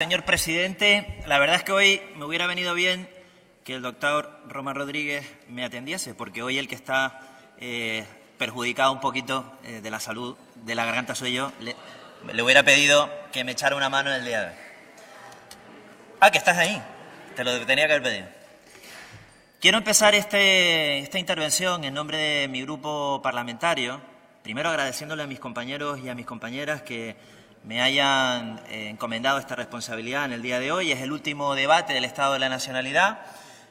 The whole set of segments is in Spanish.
Señor presidente, la verdad es que hoy me hubiera venido bien que el doctor Román Rodríguez me atendiese, porque hoy el que está perjudicado un poquito de la salud de la garganta soy yo. Le hubiera pedido que me echara una mano en el día de hoy. Ah, que estás ahí. Te lo tenía que haber pedido. Quiero empezar esta intervención en nombre de mi grupo parlamentario, primero agradeciéndole a mis compañeros y a mis compañeras que me hayan encomendado esta responsabilidad en el día de hoy. Es el último debate del Estado de la Nacionalidad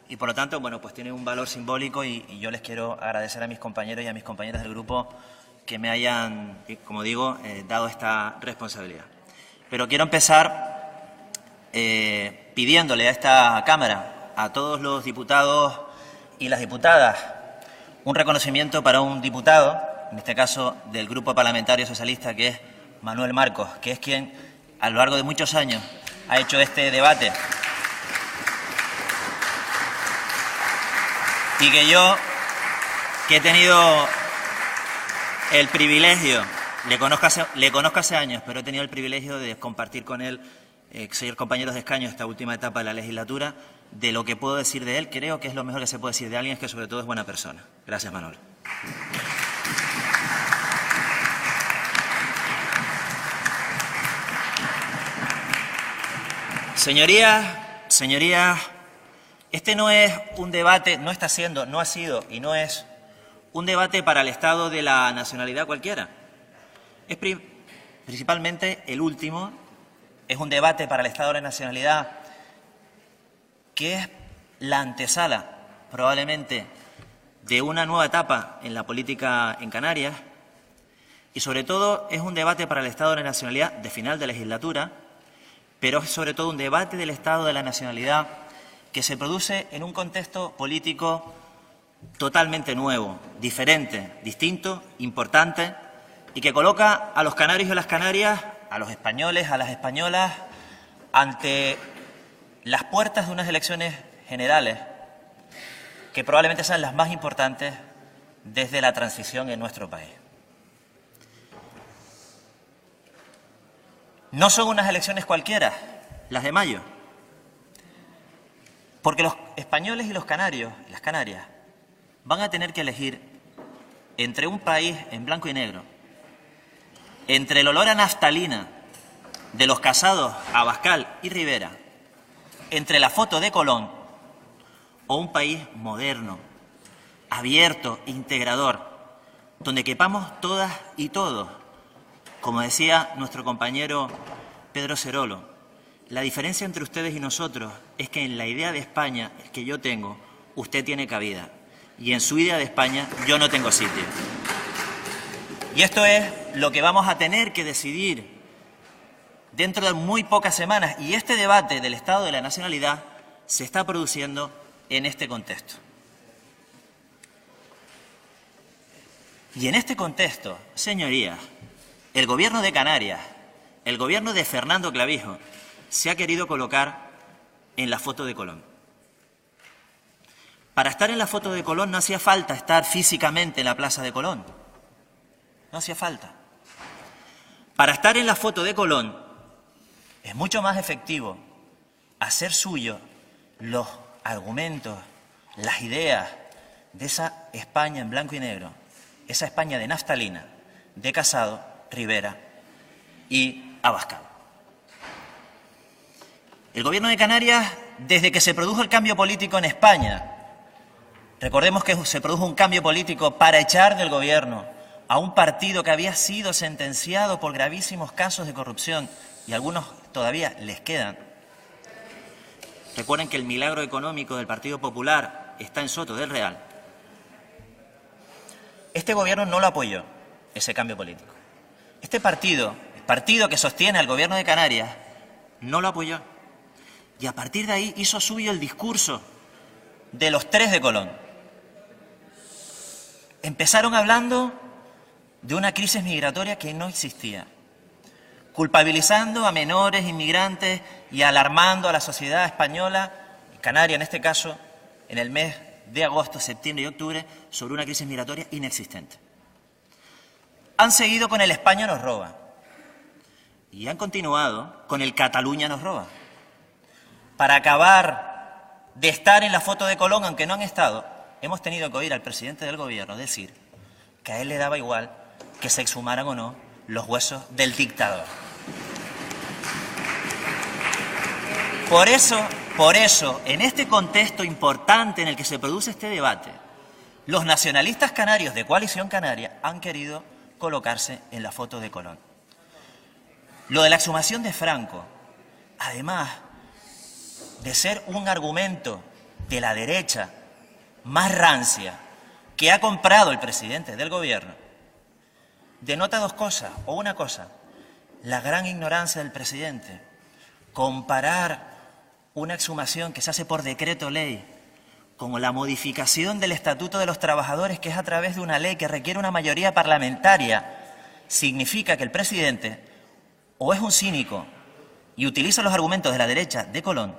y, por lo tanto, bueno, pues tiene un valor simbólico y yo les quiero agradecer a mis compañeros y a mis compañeras del grupo que me hayan, como digo, dado esta responsabilidad. Pero quiero empezar pidiéndole a esta Cámara, a todos los diputados y las diputadas, un reconocimiento para un diputado, en este caso del Grupo Parlamentario Socialista, que es Manuel Marcos, que es quien a lo largo de muchos años ha hecho este debate y que yo, que he tenido el privilegio, le conozco hace años, pero he tenido el privilegio de compartir con él, ser compañeros de escaño esta última etapa de la legislatura. De lo que puedo decir de él, creo que es lo mejor que se puede decir de alguien, es que sobre todo es buena persona. Gracias, Manuel. Señorías, este no es un debate, no ha sido y no es un debate para el Estado de la nacionalidad cualquiera. Es principalmente el último, es un debate para el Estado de la nacionalidad que es la antesala, probablemente, de una nueva etapa en la política en Canarias y, sobre todo, es un debate para el Estado de la nacionalidad de final de legislatura, pero es sobre todo un debate del Estado de la nacionalidad que se produce en un contexto político totalmente nuevo, diferente, distinto, importante, y que coloca a los canarios y a las canarias, a los españoles, a las españolas, ante las puertas de unas elecciones generales que probablemente sean las más importantes desde la transición en nuestro país. No son unas elecciones cualquiera, las de mayo, porque los españoles y los canarios, las Canarias, van a tener que elegir entre un país en blanco y negro, entre el olor a naftalina de los casados Abascal y Rivera, entre la foto de Colón o un país moderno, abierto, integrador, donde quepamos todas y todos. Como decía nuestro compañero Pedro Cerolo, la diferencia entre ustedes y nosotros es que en la idea de España que yo tengo, usted tiene cabida, y en su idea de España yo no tengo sitio. Y esto es lo que vamos a tener que decidir dentro de muy pocas semanas, y este debate del Estado de la nacionalidad se está produciendo en este contexto. Y en este contexto, señorías, el Gobierno de Canarias, el Gobierno de Fernando Clavijo, se ha querido colocar en la foto de Colón. Para estar en la foto de Colón no hacía falta estar físicamente en la plaza de Colón. No hacía falta. Para estar en la foto de Colón es mucho más efectivo hacer suyo los argumentos, las ideas de esa España en blanco y negro, esa España de naftalina, de Casado, Rivera y Abascal. El Gobierno de Canarias, desde que se produjo el cambio político en España, recordemos que se produjo un cambio político para echar del gobierno a un partido que había sido sentenciado por gravísimos casos de corrupción, y algunos todavía les quedan. Recuerden que el milagro económico del Partido Popular está en Soto del Real. Este gobierno no lo apoyó, ese cambio político. Este partido, el partido que sostiene al Gobierno de Canarias, no lo apoyó. Y a partir de ahí hizo suyo el discurso de los tres de Colón. Empezaron hablando de una crisis migratoria que no existía, culpabilizando a menores inmigrantes y alarmando a la sociedad española, canaria en este caso, en el mes de agosto, septiembre y octubre, sobre una crisis migratoria inexistente. Han seguido con el España nos roba y han continuado con el Cataluña nos roba. para acabar de estar en la foto de Colón, aunque no han estado, hemos tenido que oír al presidente del Gobierno decir que a él le daba igual que se exhumaran o no los huesos del dictador. Por eso, en este contexto importante en el que se produce este debate, los nacionalistas canarios de Coalición Canaria han querido colocarse en la foto de Colón. Lo de la exhumación de Franco, además de ser un argumento de la derecha más rancia que ha comprado el presidente del Gobierno, denota dos cosas, o una cosa: la gran ignorancia del presidente. Comparar una exhumación que se hace por decreto ley con la modificación del Estatuto de los Trabajadores, que es a través de una ley que requiere una mayoría parlamentaria, significa que el presidente o es un cínico y utiliza los argumentos de la derecha de Colón,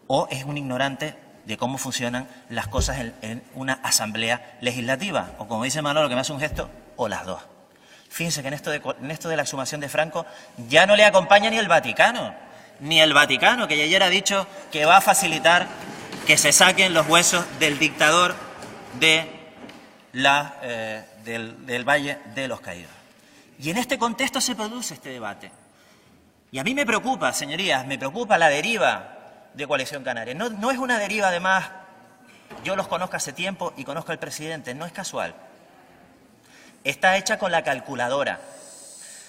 o es un ignorante de cómo funcionan las cosas en una asamblea legislativa, o como dice Manolo, que me hace un gesto, o las dos. Fíjense que en esto de la exhumación de Franco ya no le acompaña ni el Vaticano, que ayer ha dicho que va a facilitar que se saquen los huesos del dictador del Valle de los Caídos. Y en este contexto se produce este debate. Y a mí me preocupa, señorías, me preocupa la deriva de Coalición Canaria. No es una deriva, además, yo los conozco hace tiempo y conozco al presidente, no es casual. Está hecha con la calculadora.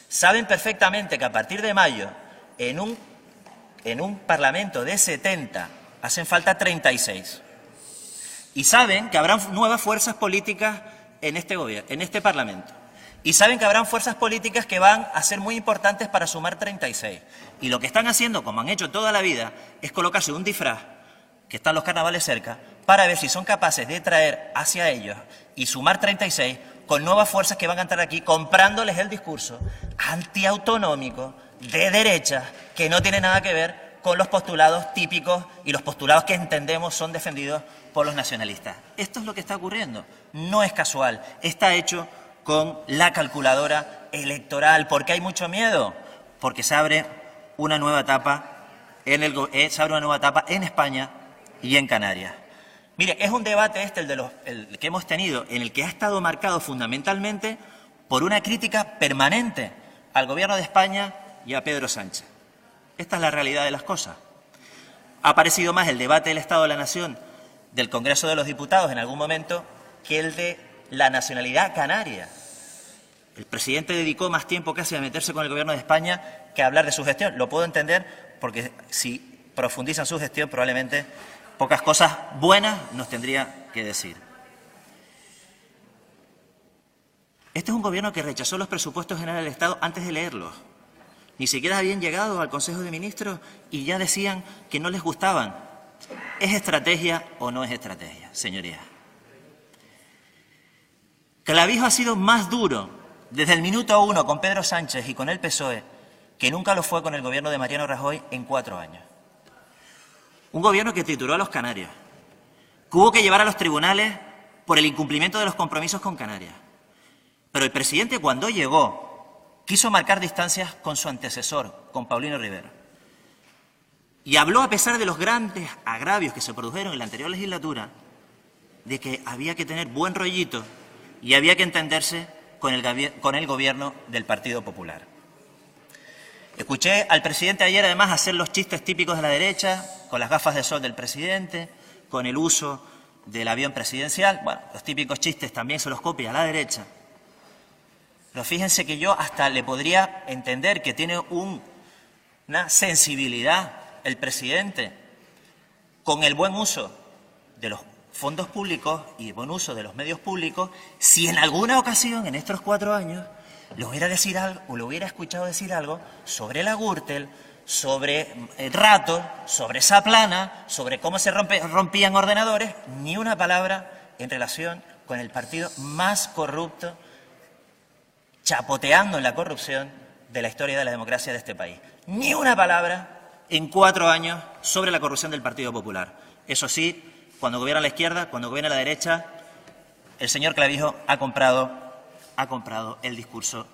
Saben perfectamente que a partir de mayo, en un Parlamento de 70, hacen falta 36. Y saben que habrán nuevas fuerzas políticas en este gobierno, en este Parlamento. Y saben que habrán fuerzas políticas que van a ser muy importantes para sumar 36. Y lo que están haciendo, como han hecho toda la vida, es colocarse un disfraz, que están los carnavales cerca, para ver si son capaces de traer hacia ellos y sumar 36 con nuevas fuerzas que van a entrar aquí comprándoles el discurso antiautonómico de derecha que no tiene nada que ver con los postulados típicos y los postulados que entendemos son defendidos por los nacionalistas. Esto es lo que está ocurriendo. No es casual. Está hecho con la calculadora electoral. ¿Por qué hay mucho miedo? Porque se abre una nueva etapa en España y en Canarias. Mire, es un debate el que hemos tenido, en el que ha estado marcado fundamentalmente por una crítica permanente al Gobierno de España y a Pedro Sánchez. Esta es la realidad de las cosas. Ha parecido más el debate del Estado de la Nación del Congreso de los Diputados en algún momento que el de la nacionalidad canaria. El presidente dedicó más tiempo casi a meterse con el Gobierno de España que a hablar de su gestión. Lo puedo entender porque si profundiza en su gestión probablemente pocas cosas buenas nos tendría que decir. Este es un Gobierno que rechazó los presupuestos generales del Estado antes de leerlos. Ni siquiera habían llegado al Consejo de Ministros y ya decían que no les gustaban. ¿Es estrategia o no es estrategia, señorías? Clavijo ha sido más duro desde el minuto 1 con Pedro Sánchez y con el PSOE que nunca lo fue con el Gobierno de Mariano Rajoy en 4 años. Un Gobierno que trituró a los canarios, que hubo que llevar a los tribunales por el incumplimiento de los compromisos con Canarias. Pero el presidente, cuando llegó, quiso marcar distancias con su antecesor, con Paulino Rivera. Y habló, a pesar de los grandes agravios que se produjeron en la anterior legislatura, de que había que tener buen rollito y había que entenderse con el Gobierno del Partido Popular. Escuché al presidente ayer, además, hacer los chistes típicos de la derecha, con las gafas de sol del presidente, con el uso del avión presidencial. Bueno, los típicos chistes también se los copia a la derecha. Pero fíjense que yo hasta le podría entender que tiene una sensibilidad el presidente con el buen uso de los fondos públicos y el buen uso de los medios públicos, si en alguna ocasión en estos 4 años le hubiera escuchado decir algo sobre la Gürtel, sobre Rato, sobre Saplana, sobre cómo se rompían ordenadores, ni una palabra en relación con el partido más corrupto, chapoteando en la corrupción de la historia de la democracia de este país. Ni una palabra en 4 años sobre la corrupción del Partido Popular. Eso sí, cuando gobierna la izquierda, cuando gobierna la derecha, el señor Clavijo ha comprado el discurso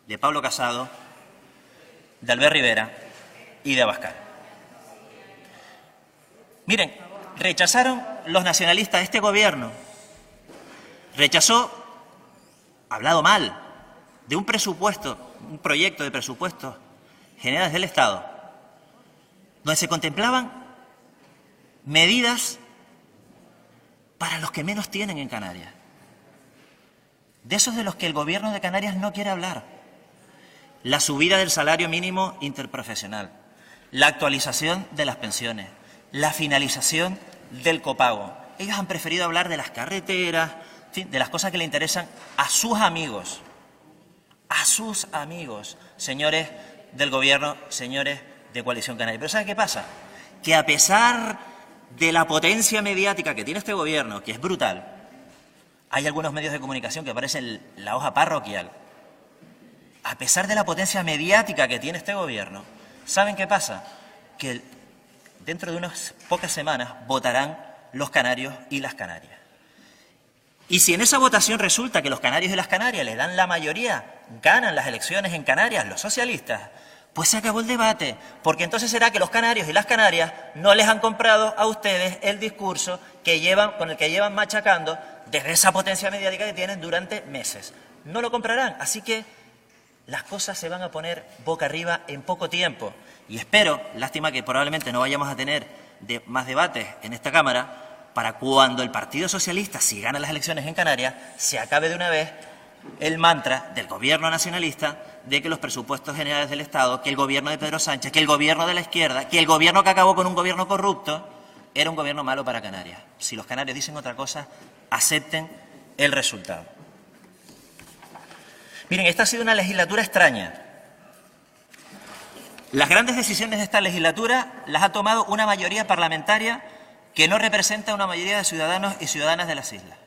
de Pablo Casado, de Albert Rivera y de Abascal. Miren, rechazaron los nacionalistas, este gobierno rechazó, hablado mal, de un presupuesto, un proyecto de presupuestos generales del Estado, donde se contemplaban medidas para los que menos tienen en Canarias. De esos de los que el Gobierno de Canarias no quiere hablar. La subida del salario mínimo interprofesional, la actualización de las pensiones, la finalización del copago. Ellos han preferido hablar de las carreteras, en fin, de las cosas que le interesan a sus amigos, señores del Gobierno, señores de Coalición Canaria. Pero ¿sabe qué pasa? Que a pesar de la potencia mediática que tiene este Gobierno, que es brutal, hay algunos medios de comunicación que parecen la hoja parroquial. A pesar de la potencia mediática que tiene este Gobierno, ¿saben qué pasa? Que dentro de unas pocas semanas votarán los canarios y las canarias. Y si en esa votación resulta que los canarios y las canarias le dan la mayoría, ganan las elecciones en Canarias los socialistas, pues se acabó el debate, porque entonces será que los canarios y las canarias no les han comprado a ustedes el discurso con el que llevan machacando desde esa potencia mediática que tienen durante meses. No lo comprarán, así que las cosas se van a poner boca arriba en poco tiempo. Y espero, lástima que probablemente no vayamos a tener más debates en esta Cámara, para cuando el Partido Socialista, si gana las elecciones en Canarias, se acabe de una vez el mantra del Gobierno nacionalista de que los presupuestos generales del Estado, que el Gobierno de Pedro Sánchez, que el Gobierno de la izquierda, que el Gobierno que acabó con un Gobierno corrupto, era un Gobierno malo para Canarias. Si los canarios dicen otra cosa, acepten el resultado. Miren, esta ha sido una legislatura extraña. Las grandes decisiones de esta legislatura las ha tomado una mayoría parlamentaria que no representa a una mayoría de ciudadanos y ciudadanas de las islas.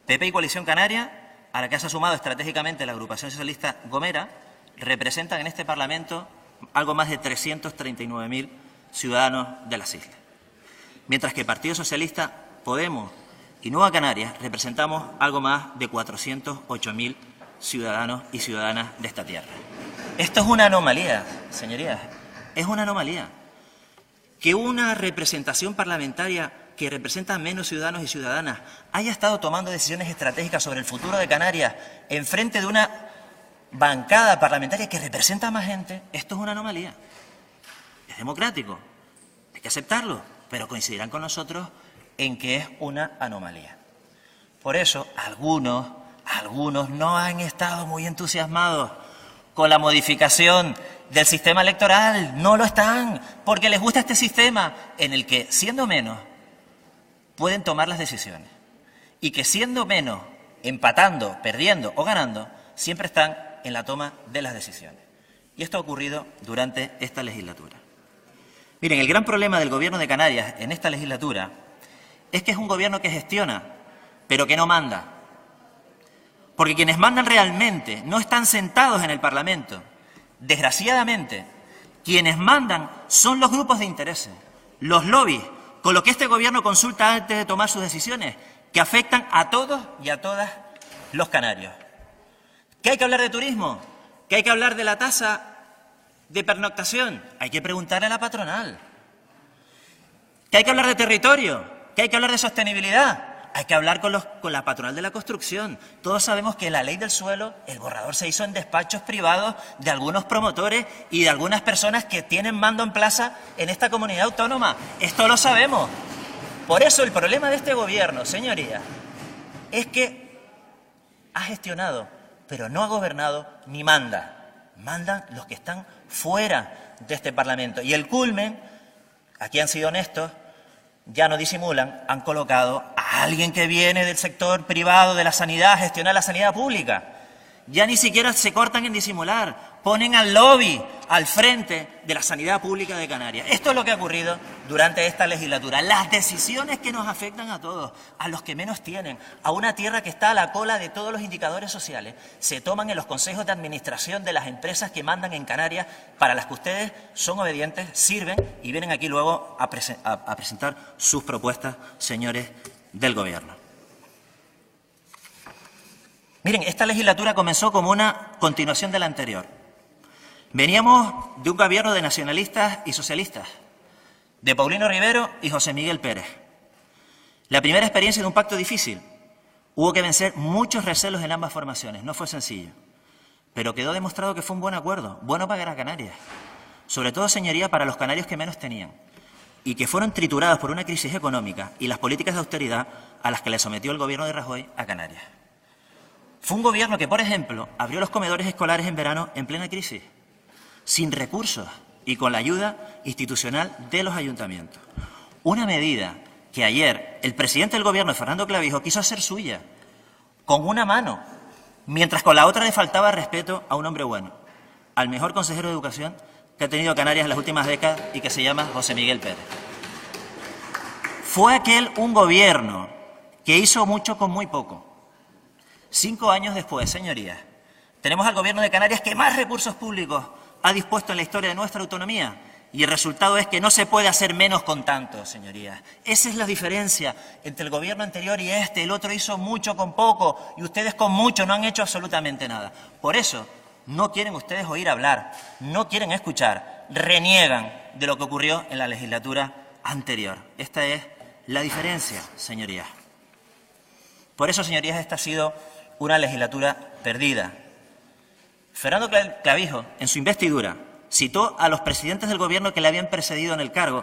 PP y Coalición Canaria, a la que se ha sumado estratégicamente la agrupación socialista Gomera, representan en este Parlamento algo más de 339.000 ciudadanos de las islas. Mientras que Partido Socialista, Podemos y Nueva Canarias representamos algo más de 408.000 ciudadanos y ciudadanas de esta tierra. Esto es una anomalía, señorías, es una anomalía. Que una representación parlamentaria que representa a menos ciudadanos y ciudadanas haya estado tomando decisiones estratégicas sobre el futuro de Canarias en frente de una bancada parlamentaria que representa a más gente, esto es una anomalía. Es democrático, hay que aceptarlo, pero coincidirán con nosotros en que es una anomalía. Por eso, algunos no han estado muy entusiasmados con la modificación del sistema electoral, no lo están, porque les gusta este sistema en el que, siendo menos, pueden tomar las decisiones. Y que siendo menos, empatando, perdiendo o ganando, siempre están en la toma de las decisiones. Y esto ha ocurrido durante esta legislatura. Miren, el gran problema del Gobierno de Canarias en esta legislatura es que es un gobierno que gestiona, pero que no manda. Porque quienes mandan realmente no están sentados en el Parlamento. Desgraciadamente, quienes mandan son los grupos de intereses, los lobbies, con lo que este Gobierno consulta antes de tomar sus decisiones, que afectan a todos y a todas los canarios. ¿Que hay que hablar de turismo? ¿Que hay que hablar de la tasa de pernoctación? Hay que preguntarle a la patronal. ¿Que hay que hablar de territorio? ¿Que hay que hablar de sostenibilidad? Hay que hablar con la patronal de la construcción. Todos sabemos que la ley del suelo, el borrador se hizo en despachos privados de algunos promotores y de algunas personas que tienen mando en plaza en esta comunidad autónoma. Esto lo sabemos. Por eso el problema de este Gobierno, señorías, es que ha gestionado, pero no ha gobernado ni manda. Mandan los que están fuera de este Parlamento. Y el culmen, aquí han sido honestos, ya no disimulan, han colocado a alguien que viene del sector privado de la sanidad a gestionar la sanidad pública. Ya ni siquiera se cortan en disimular, ponen al lobby al frente de la sanidad pública de Canarias. Esto es lo que ha ocurrido durante esta legislatura. Las decisiones que nos afectan a todos, a los que menos tienen, a una tierra que está a la cola de todos los indicadores sociales, se toman en los consejos de administración de las empresas que mandan en Canarias, para las que ustedes son obedientes, sirven y vienen aquí luego a presentar sus propuestas, señores del Gobierno. Miren, esta legislatura comenzó como una continuación de la anterior. Veníamos de un gobierno de nacionalistas y socialistas, de Paulino Rivero y José Miguel Pérez. La primera experiencia de un pacto difícil. Hubo que vencer muchos recelos en ambas formaciones, no fue sencillo. Pero quedó demostrado que fue un buen acuerdo, bueno para Canarias. Sobre todo, señoría, para los canarios que menos tenían y que fueron triturados por una crisis económica y las políticas de austeridad a las que le sometió el gobierno de Rajoy a Canarias. Fue un gobierno que, por ejemplo, abrió los comedores escolares en verano en plena crisis, sin recursos y con la ayuda institucional de los ayuntamientos. Una medida que ayer el presidente del gobierno, Fernando Clavijo, quiso hacer suya, con una mano, mientras con la otra le faltaba respeto a un hombre bueno, al mejor consejero de Educación que ha tenido Canarias en las últimas décadas y que se llama José Miguel Pérez. Fue aquel un gobierno que hizo mucho con muy poco. 5 años después, señorías, tenemos al gobierno de Canarias que más recursos públicos ha dispuesto en la historia de nuestra autonomía y el resultado es que no se puede hacer menos con tanto, señorías. Esa es la diferencia entre el gobierno anterior y este. El otro hizo mucho con poco y ustedes con mucho no han hecho absolutamente nada. Por eso no quieren ustedes oír hablar, no quieren escuchar, reniegan de lo que ocurrió en la legislatura anterior. Esta es la diferencia, señorías. Por eso, señorías, esta ha sido una legislatura perdida. Fernando Clavijo, en su investidura, citó a los presidentes del gobierno que le habían precedido en el cargo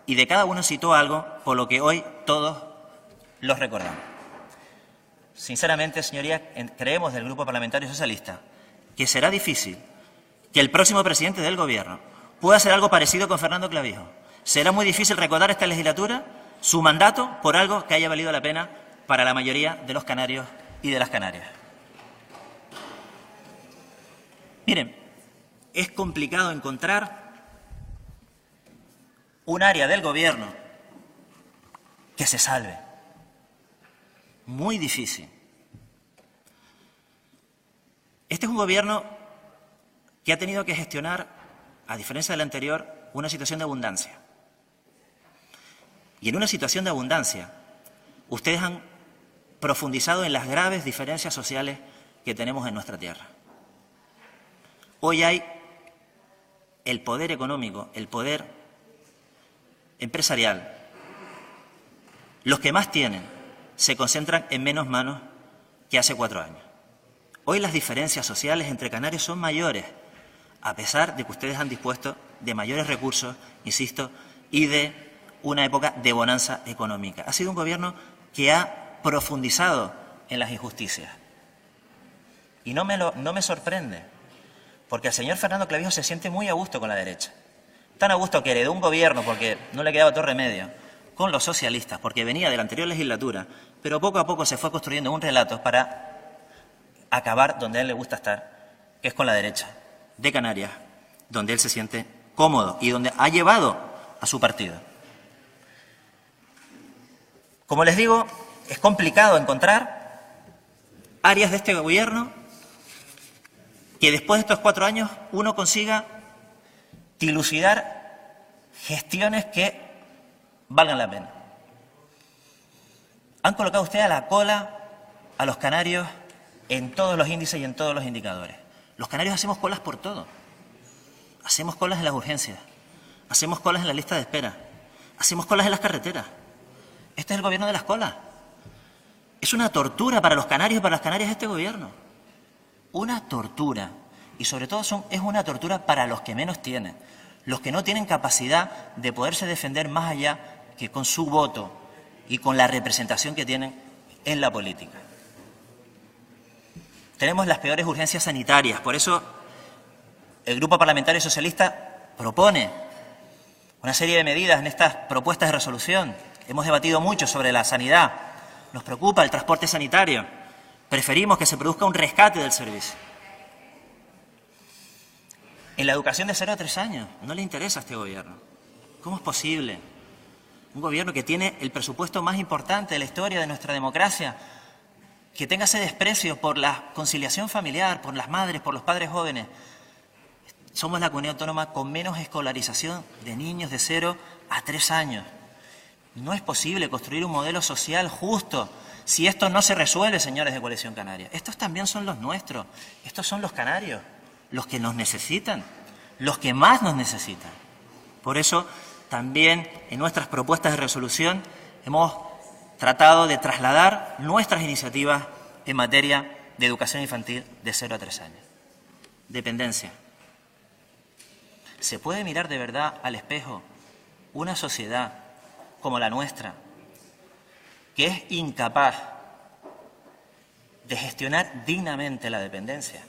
y de cada uno citó algo por lo que hoy todos los recordamos. Sinceramente, señorías, creemos del Grupo Parlamentario Socialista que será difícil que el próximo presidente del gobierno pueda hacer algo parecido con Fernando Clavijo. Será muy difícil recordar esta legislatura, su mandato, por algo que haya valido la pena para la mayoría de los canarios y de las canarias. Miren, es complicado encontrar un área del gobierno que se salve. Muy difícil. Este es un gobierno que ha tenido que gestionar, a diferencia del anterior, una situación de abundancia. Y en una situación de abundancia, ustedes han profundizado en las graves diferencias sociales que tenemos en nuestra tierra. Hoy hay el poder económico, el poder empresarial. Los que más tienen se concentran en menos manos que hace 4 años. Hoy las diferencias sociales entre canarios son mayores, a pesar de que ustedes han dispuesto de mayores recursos, insisto, y de una época de bonanza económica. Ha sido un gobierno que ha profundizado en las injusticias. Y no me sorprende, porque el señor Fernando Clavijo se siente muy a gusto con la derecha. Tan a gusto que heredó un gobierno, porque no le quedaba otro remedio, con los socialistas, porque venía de la anterior legislatura, pero poco a poco se fue construyendo un relato para acabar donde a él le gusta estar, que es con la derecha de Canarias, donde él se siente cómodo y donde ha llevado a su partido. Como les digo, es complicado encontrar áreas de este gobierno que después de estos 4 años uno consiga dilucidar gestiones que valgan la pena. Han colocado ustedes a la cola a los canarios en todos los índices y en todos los indicadores. Los canarios hacemos colas por todo. Hacemos colas en las urgencias, hacemos colas en la lista de espera, hacemos colas en las carreteras. Este es el gobierno de las colas. Es una tortura para los canarios y para las canarias este gobierno. Una tortura. Y sobre todo es una tortura para los que menos tienen, los que no tienen capacidad de poderse defender más allá que con su voto y con la representación que tienen en la política. Tenemos las peores urgencias sanitarias, por eso el Grupo Parlamentario Socialista propone una serie de medidas en estas propuestas de resolución. Hemos debatido mucho sobre la sanidad, nos preocupa el transporte sanitario, preferimos que se produzca un rescate del servicio. En la educación de 0 a 3 años, no le interesa a este gobierno. ¿Cómo es posible? Un gobierno que tiene el presupuesto más importante de la historia de nuestra democracia, que tenga ese desprecio por la conciliación familiar, por las madres, por los padres jóvenes. Somos la comunidad autónoma con menos escolarización de niños de 0 a 3 años. No es posible construir un modelo social justo si esto no se resuelve, señores de Coalición Canaria. Estos también son los nuestros, estos son los canarios, los que nos necesitan, los que más nos necesitan. Por eso también en nuestras propuestas de resolución hemos tratado de trasladar nuestras iniciativas en materia de educación infantil de 0 a 3 años. Dependencia. ¿Se puede mirar de verdad al espejo una sociedad como la nuestra, que es incapaz de gestionar dignamente la dependencia?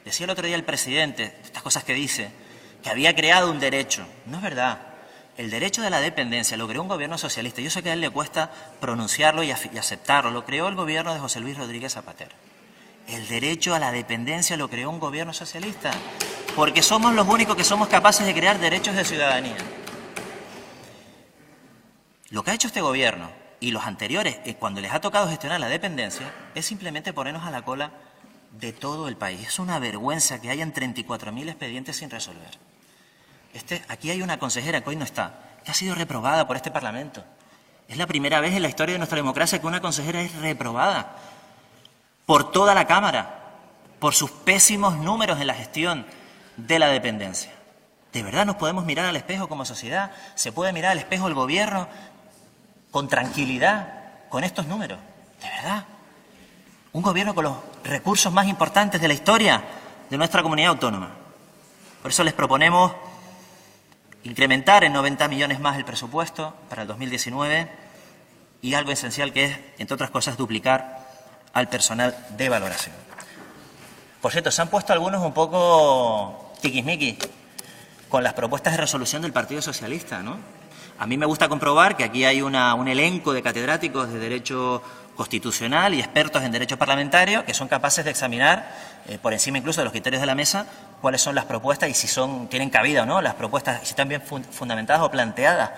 Decía el otro día el presidente, estas cosas que dice, que había creado un derecho. No es verdad. El derecho de la dependencia lo creó un gobierno socialista. Yo sé que a él le cuesta pronunciarlo y aceptarlo. Lo creó el gobierno de José Luis Rodríguez Zapatero. El derecho a la dependencia lo creó un gobierno socialista, porque somos los únicos que somos capaces de crear derechos de ciudadanía. Lo que ha hecho este gobierno y los anteriores, cuando les ha tocado gestionar la dependencia, es simplemente ponernos a la cola de todo el país. Es una vergüenza que hayan 34.000 expedientes sin resolver. Aquí hay una consejera que hoy no está, que ha sido reprobada por este Parlamento. Es la primera vez en la historia de nuestra democracia que una consejera es reprobada por toda la Cámara, por sus pésimos números en la gestión de la dependencia. ¿De verdad nos podemos mirar al espejo como sociedad? ¿Se puede mirar al espejo el gobierno con tranquilidad con estos números? ¿De verdad? Un gobierno con los recursos más importantes de la historia de nuestra comunidad autónoma. Por eso les proponemos incrementar en 90 millones más el presupuesto para el 2019 y algo esencial que es, entre otras cosas, duplicar al personal de valoración. Por cierto, se han puesto algunos un poco tiquismiquis con las propuestas de resolución del Partido Socialista, ¿no? A mí me gusta comprobar que aquí hay un elenco de catedráticos de Derecho Constitucional y expertos en Derecho Parlamentario que son capaces de examinar, por encima incluso de los criterios de la mesa, cuáles son las propuestas y si tienen cabida o no las propuestas, si están bien fundamentadas o planteadas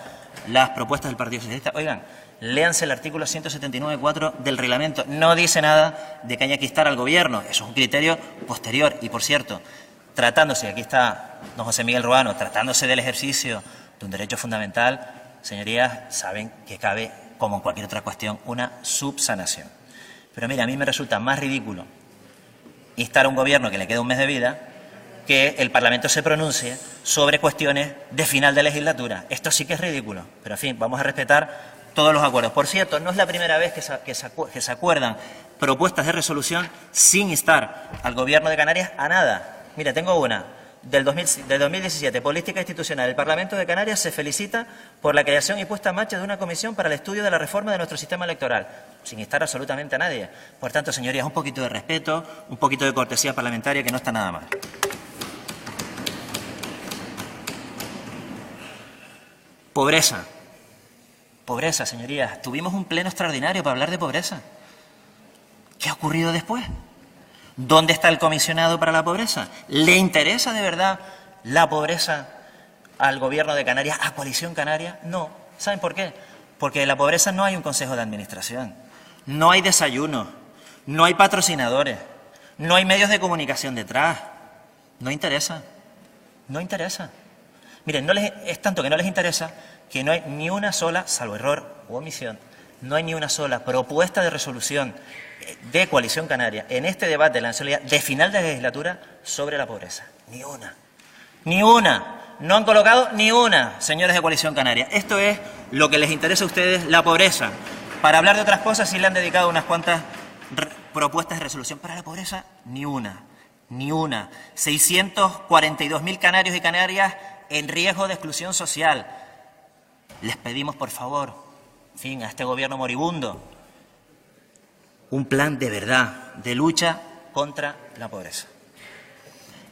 las propuestas del Partido Socialista. Oigan, léanse el artículo 179.4 del reglamento. No dice nada de que haya que instar al Gobierno. Eso es un criterio posterior. Y, por cierto, tratándose, aquí está don José Miguel Ruano, tratándose del ejercicio de un derecho fundamental, señorías, saben que cabe, como en cualquier otra cuestión, una subsanación. Pero mira, a mí me resulta más ridículo instar a un Gobierno que le queda un mes de vida que el Parlamento se pronuncie sobre cuestiones de final de legislatura. Esto sí que es ridículo. Pero, en fin, vamos a respetar todos los acuerdos. Por cierto, no es la primera vez que se acuerdan propuestas de resolución sin instar al Gobierno de Canarias a nada. Mira, tengo una del 2017, Política Institucional. El Parlamento de Canarias se felicita por la creación y puesta en marcha de una comisión para el estudio de la reforma de nuestro sistema electoral, sin instar absolutamente a nadie. Por tanto, señorías, un poquito de respeto, un poquito de cortesía parlamentaria, que no está nada mal. Pobreza. Pobreza, señorías. Tuvimos un pleno extraordinario para hablar de pobreza. ¿Qué ha ocurrido después? ¿Dónde está el comisionado para la pobreza? ¿Le interesa de verdad la pobreza al Gobierno de Canarias, a Coalición Canaria? No. ¿Saben por qué? Porque de la pobreza no hay un consejo de administración, no hay desayuno, no hay patrocinadores, no hay medios de comunicación detrás. No interesa. No interesa. Miren, es tanto que no les interesa que no hay ni una sola, salvo error u omisión, no hay ni una sola propuesta de resolución de Coalición Canaria en este debate de la nacionalidad de final de legislatura sobre la pobreza. Ni una. Ni una. No han colocado ni una, señores de Coalición Canaria. Esto es lo que les interesa a ustedes, la pobreza. Para hablar de otras cosas sí le han dedicado unas cuantas propuestas de resolución. Para la pobreza, ni una. Ni una. 642.000 canarios y canarias en riesgo de exclusión social. Les pedimos, por favor, en fin, a este Gobierno moribundo, un plan de verdad, de lucha contra la pobreza.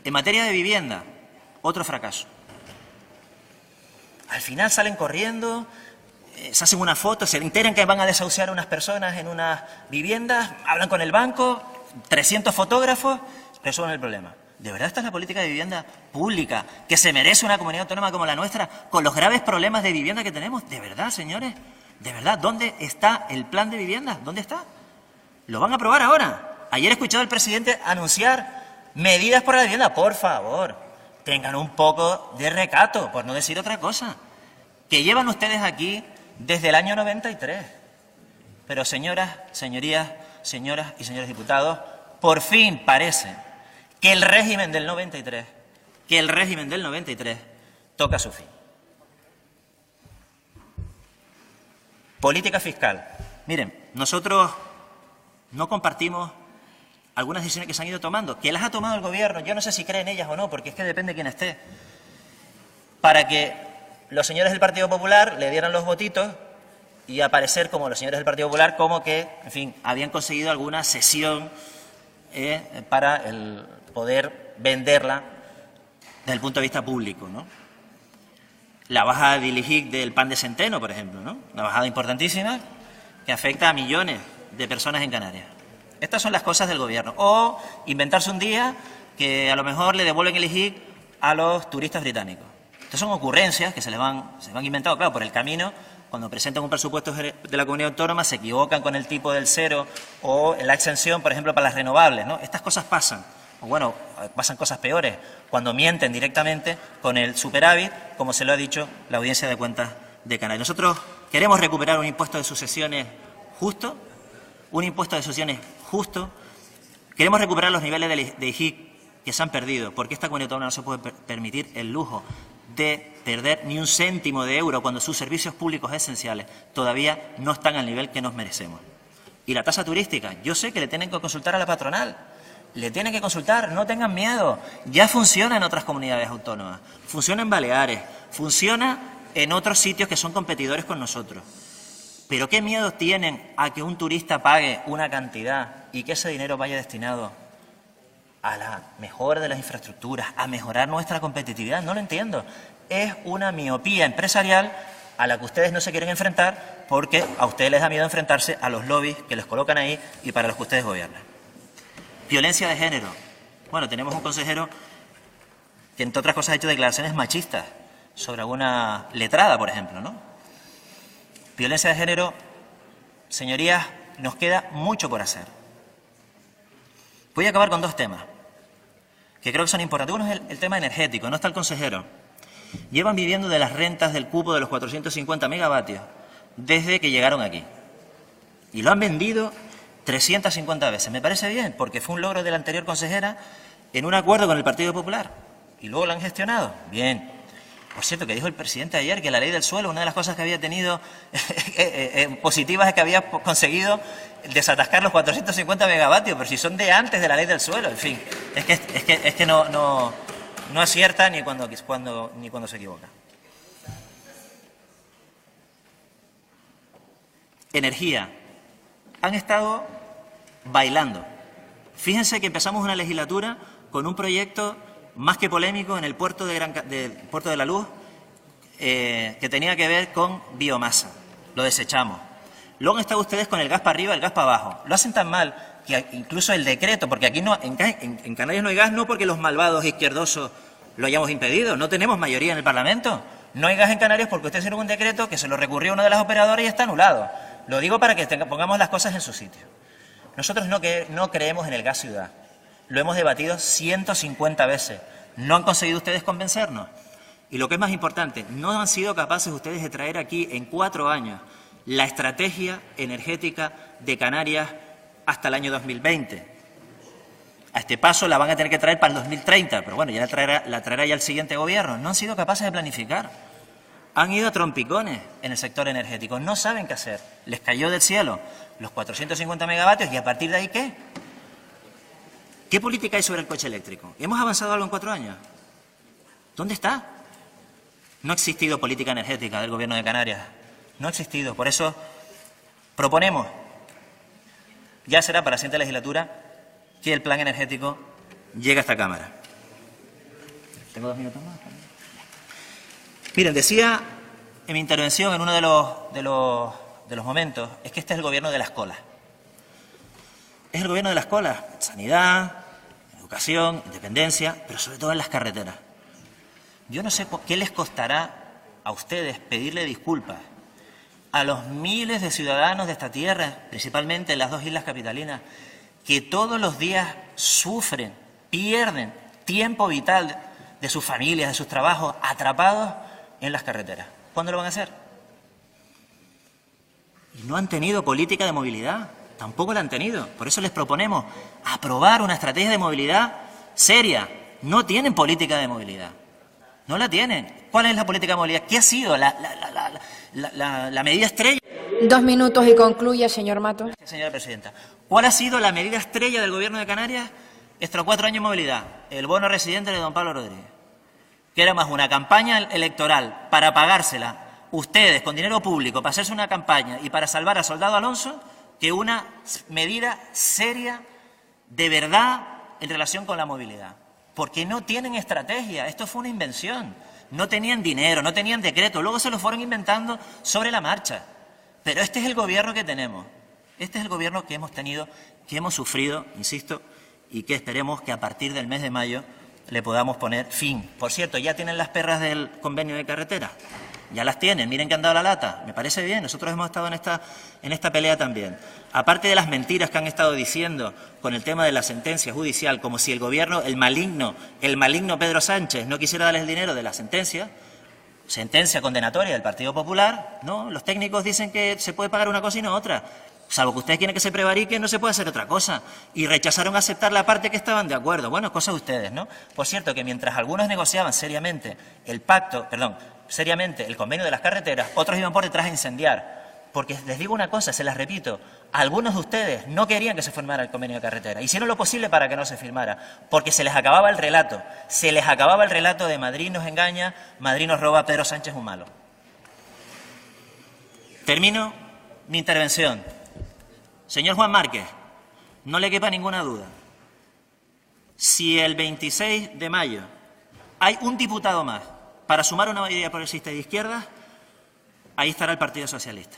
En materia de vivienda, otro fracaso. Al final salen corriendo, se hacen una foto, se enteran que van a desahuciar a unas personas en unas viviendas, hablan con el banco, 300 fotógrafos, resuelven el problema. ¿De verdad esta es la política de vivienda pública que se merece una comunidad autónoma como la nuestra, con los graves problemas de vivienda que tenemos? ¿De verdad, señores? ¿De verdad? ¿Dónde está el plan de vivienda? ¿Dónde está? ¿Lo van a aprobar ahora? Ayer he escuchado al presidente anunciar medidas por la vivienda. Por favor, tengan un poco de recato, por no decir otra cosa. Que llevan ustedes aquí desde el año 93. Pero señoras, señorías, señoras y señores diputados, por fin parece que el régimen del 93 toca su fin. Política fiscal. Miren, nosotros no compartimos algunas decisiones que se han ido tomando, que las ha tomado el Gobierno. Yo no sé si creen ellas o no, porque es que depende de quién esté. Para que los señores del Partido Popular le dieran los votitos y aparecer como los señores del Partido Popular como que, en fin, habían conseguido alguna cesión para el poder venderla desde el punto de vista público, ¿no? La bajada del IGIC del pan de centeno, por ejemplo, ¿no? Una bajada importantísima que afecta a millones de personas en Canarias. Estas son las cosas del Gobierno. O inventarse un día que a lo mejor le devuelven el IGIC a los turistas británicos. Estas son ocurrencias que se van inventando, claro, por el camino. Cuando presentan un presupuesto de la comunidad autónoma se equivocan con el tipo del cero o la exención, por ejemplo, para las renovables, ¿no? Estas cosas pasan. O bueno, pasan cosas peores cuando mienten directamente con el superávit, como se lo ha dicho la Audiencia de Cuentas de Canarias. Nosotros queremos recuperar un impuesto de sucesiones justo, Queremos recuperar los niveles de IGIC que se han perdido, porque esta comunidad autónoma no se puede permitir el lujo de perder ni un céntimo de euro cuando sus servicios públicos esenciales todavía no están al nivel que nos merecemos. Y la tasa turística, yo sé que le tienen que consultar a la patronal, le tienen que consultar, no tengan miedo, ya funciona en otras comunidades autónomas, funciona en Baleares, funciona en otros sitios que son competidores con nosotros. Pero ¿qué miedo tienen a que un turista pague una cantidad y que ese dinero vaya destinado a la mejora de las infraestructuras, a mejorar nuestra competitividad? No lo entiendo. Es una miopía empresarial a la que ustedes no se quieren enfrentar porque a ustedes les da miedo enfrentarse a los lobbies que les colocan ahí y para los que ustedes gobiernan. Violencia de género. Bueno, tenemos un consejero que, entre otras cosas, ha hecho declaraciones machistas sobre alguna letrada, por ejemplo, ¿no? Violencia de género, señorías, nos queda mucho por hacer. Voy a acabar con dos temas que creo que son importantes. Uno es el tema energético, no está el consejero. Llevan viviendo de las rentas del cupo de los 450 megavatios desde que llegaron aquí. Y lo han vendido 350 veces. Me parece bien, porque fue un logro de la anterior consejera en un acuerdo con el Partido Popular. Y luego lo han gestionado. Bien. Por cierto, que dijo el presidente ayer que la ley del suelo, una de las cosas que había tenido positivas es que había conseguido desatascar los 450 megavatios, pero si son de antes de la ley del suelo, en fin, es que no acierta ni cuando se equivoca. Energía. Han estado bailando. Fíjense que empezamos una legislatura con un proyecto más que polémico en el puerto Puerto de la Luz, que tenía que ver con biomasa. Lo desechamos. Luego han estado ustedes con el gas para arriba, el gas para abajo. Lo hacen tan mal que incluso el decreto, porque aquí en Canarias no hay gas, no porque los malvados izquierdosos lo hayamos impedido, no tenemos mayoría en el Parlamento. No hay gas en Canarias porque ustedes hicieron un decreto que se lo recurrió a una de las operadoras y está anulado. Lo digo para que pongamos las cosas en su sitio. Nosotros no creemos en el gas ciudad. Lo hemos debatido 150 veces. No han conseguido ustedes convencernos. Y lo que es más importante, no han sido capaces ustedes de traer aquí en 4 años la estrategia energética de Canarias hasta el año 2020. A este paso la van a tener que traer para el 2030, pero bueno, ya la traerá ya el siguiente gobierno. No han sido capaces de planificar. Han ido a trompicones en el sector energético. No saben qué hacer. Les cayó del cielo los 450 megavatios y a partir de ahí, ¿qué? ¿Qué política hay sobre el coche eléctrico? ¿Hemos avanzado algo en 4 años? ¿Dónde está? No ha existido política energética del Gobierno de Canarias. No ha existido. Por eso proponemos, ya será para la siguiente legislatura, que el plan energético llegue a esta Cámara. ¿Tengo 2 minutos más? Miren, decía en mi intervención en uno de los momentos, es que este es el gobierno de las colas. Es el gobierno de las colas. Sanidad, educación, independencia, pero sobre todo en las carreteras. Yo no sé qué les costará a ustedes pedirle disculpas a los miles de ciudadanos de esta tierra, principalmente en las 2 islas capitalinas, que todos los días sufren, pierden tiempo vital de sus familias, de sus trabajos, atrapados en las carreteras. ¿Cuándo lo van a hacer? Y no han tenido política de movilidad, tampoco la han tenido. Por eso les proponemos aprobar una estrategia de movilidad seria. No tienen política de movilidad. No la tienen. ¿Cuál es la política de movilidad? ¿Qué ha sido la medida estrella? 2 minutos y concluye, señor Mato. Gracias, señora presidenta. ¿Cuál ha sido la medida estrella del Gobierno de Canarias estos 4 años de movilidad? El bono residente de don Pablo Rodríguez, que era más una campaña electoral para pagársela ustedes con dinero público, para hacerse una campaña y para salvar a Soldado Alonso, que una medida seria de verdad en relación con la movilidad. Porque no tienen estrategia, esto fue una invención. No tenían dinero, no tenían decreto, luego se lo fueron inventando sobre la marcha. Pero este es el gobierno que tenemos, este es el gobierno que hemos tenido, que hemos sufrido, insisto, y que esperemos que a partir del mes de mayo le podamos poner fin. Por cierto, ya tienen las perras del convenio de carretera, ya las tienen, miren que han dado la lata, me parece bien, nosotros hemos estado en esta pelea también. Aparte de las mentiras que han estado diciendo con el tema de la sentencia judicial, como si el gobierno, el maligno Pedro Sánchez no quisiera darles el dinero de la sentencia condenatoria del Partido Popular, no, los técnicos dicen que se puede pagar una cosa y no otra. Salvo que ustedes quieren que se prevarique, no se puede hacer otra cosa. Y rechazaron aceptar la parte que estaban de acuerdo. Bueno, cosa de ustedes, ¿no? Por cierto, que mientras algunos negociaban seriamente seriamente el convenio de las carreteras, otros iban por detrás a incendiar. Porque les digo una cosa, se las repito, algunos de ustedes no querían que se firmara el convenio de carretera. Hicieron lo posible para que no se firmara, porque se les acababa el relato. Se les acababa el relato de Madrid nos engaña, Madrid nos roba, Pedro Sánchez es un malo. Termino mi intervención. Señor Juan Márquez, no le quepa ninguna duda. Si el 26 de mayo hay un diputado más para sumar una mayoría progresista y de izquierda, ahí estará el Partido Socialista.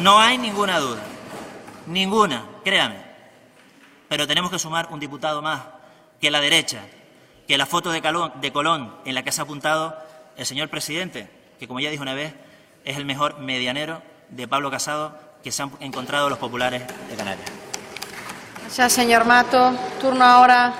No hay ninguna duda, ninguna, créame. Pero tenemos que sumar un diputado más que la derecha, que la foto de Colón en la que se ha apuntado el señor presidente, que como ya dijo una vez, es el mejor medianero de Pablo Casado que se han encontrado los populares de Canarias. Gracias, señor Mato. Turno ahora